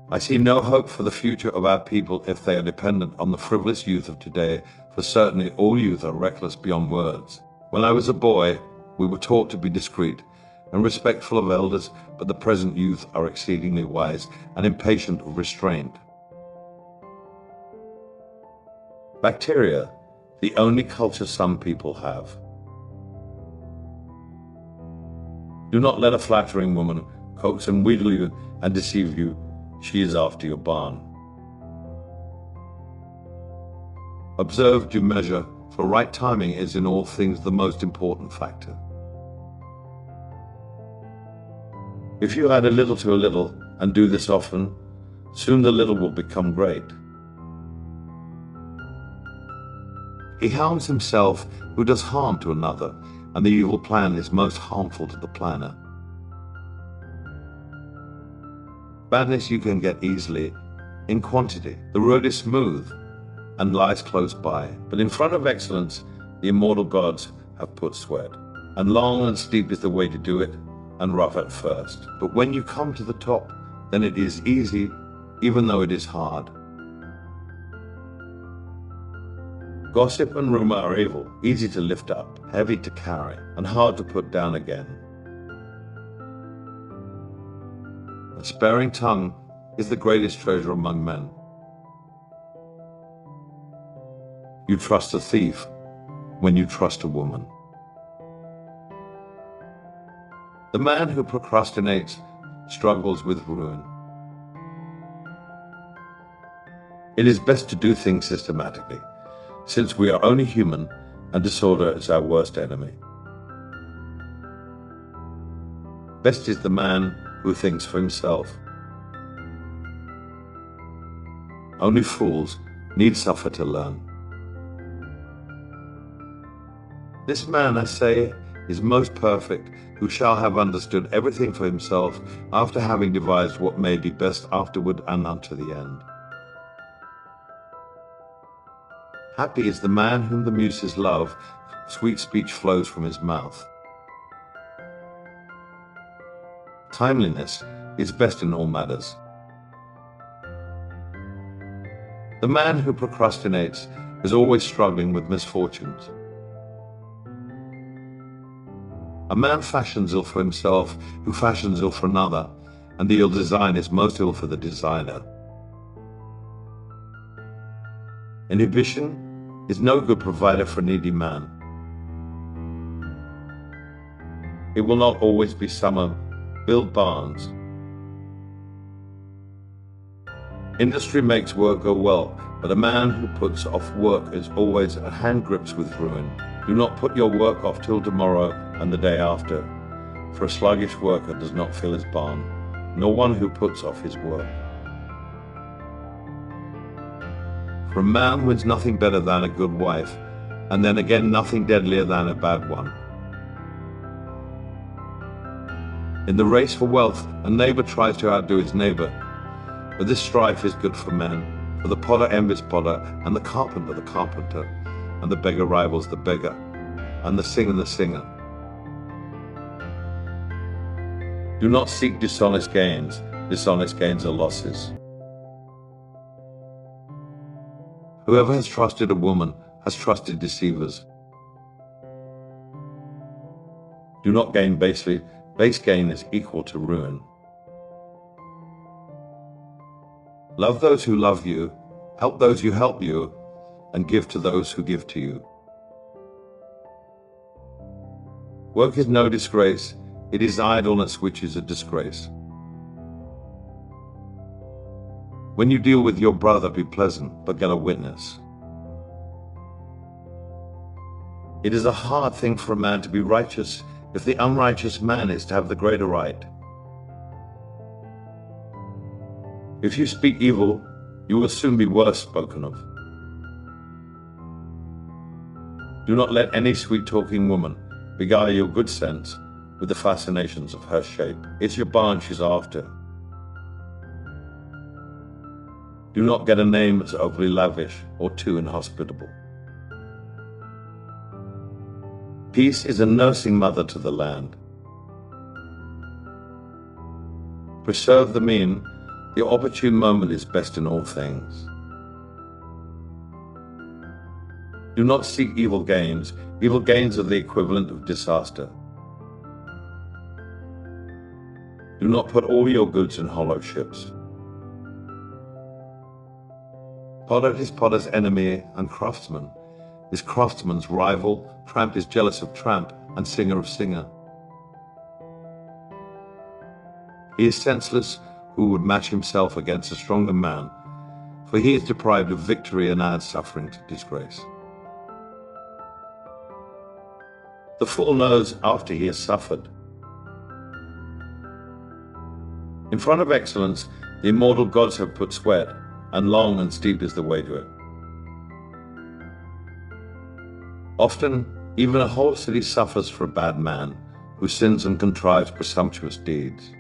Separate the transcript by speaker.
Speaker 1: I see no hope for the future of our people if they are dependent on the frivolous youth of today, for certainly all youth are reckless beyond words. When I was a boy, we were taught to be discreet and respectful of elders, but the present youth are exceedingly wise and impatient of restraint. Bacteria, the only culture some people have. Do not let a flattering woman coax and wheedle you and deceive you. She is after your barn. Observe due measure, for right timing is in all things the most important factor. If you add a little to a little, and do this often, soon the little will become great. He harms himself who does harm to another, and the evil plan is most harmful to the planner. Badness you can get easily, in quantity. The road is smooth, and lies close by, but in front of excellence, the immortal gods have put sweat. And long and steep is the way to do it, and rough at first. But when you come to the top, then it is easy, even though it is hard. Gossip and rumor are evil, easy to lift up, heavy to carry, and hard to put down again. A sparing tongue is the greatest treasure among men. You trust a thief when you trust a woman. The man who procrastinates struggles with ruin. It is best to do things systematically, since we are only human and disorder is our worst enemy. Best is the man who thinks for himself. Only fools need suffer to learn. This man, I say, is most perfect, who shall have understood everything for himself, after having devised what may be best afterward and unto the end. Happy is the man whom the muses love, sweet speech flows from his mouth. Timeliness is best in all matters. The man who procrastinates is always struggling with misfortunes. A man fashions ill for himself who fashions ill for another, and the ill design is most ill for the designer. Inhibition is no good provider for a needy man. It will not always be summer. Build barns. Industry makes work go well, but a man who puts off work is always at hand grips with ruin. Do not put your work off till tomorrow and the day after, for a sluggish worker does not fill his barn, nor one who puts off his work. For a man wins nothing better than a good wife, and then again nothing deadlier than a bad one. In the race for wealth, a neighbor tries to outdo his neighbor, but this strife is good for men, for the potter envies potter, and the carpenter, and the beggar rivals the beggar, and the singer. Do not seek dishonest gains are losses. Whoever has trusted a woman has trusted deceivers. Do not gain basely. Base gain is equal to ruin. Love those who love you, help those who help you, and give to those who give to you. Work is no disgrace, it is idleness which is a disgrace. When you deal with your brother, be pleasant, but get a witness. It is a hard thing for a man to be righteous, if the unrighteous man is to have the greater right. If you speak evil, you will soon be worse spoken of. Do not let any sweet-talking woman beguile your good sense with the fascinations of her shape. It's your barn she's after. Do not get a name that's overly lavish or too inhospitable. Peace is a nursing mother to the land. Preserve the mean, The opportune moment is best in all things. Do not seek evil gains. Evil gains are the equivalent of disaster. Do not put all your goods in hollow ships. Potter is potter's enemy, and craftsman is craftsman's rival. Tramp is jealous of tramp, and singer of singer. He is senseless who would match himself against a stronger man, for he is deprived of victory and adds suffering to disgrace. The fool knows after he has suffered. In front of excellence, the immortal gods have put sweat, and long and steep is the way to it. Often, even a whole city suffers for a bad man who sins and contrives presumptuous deeds.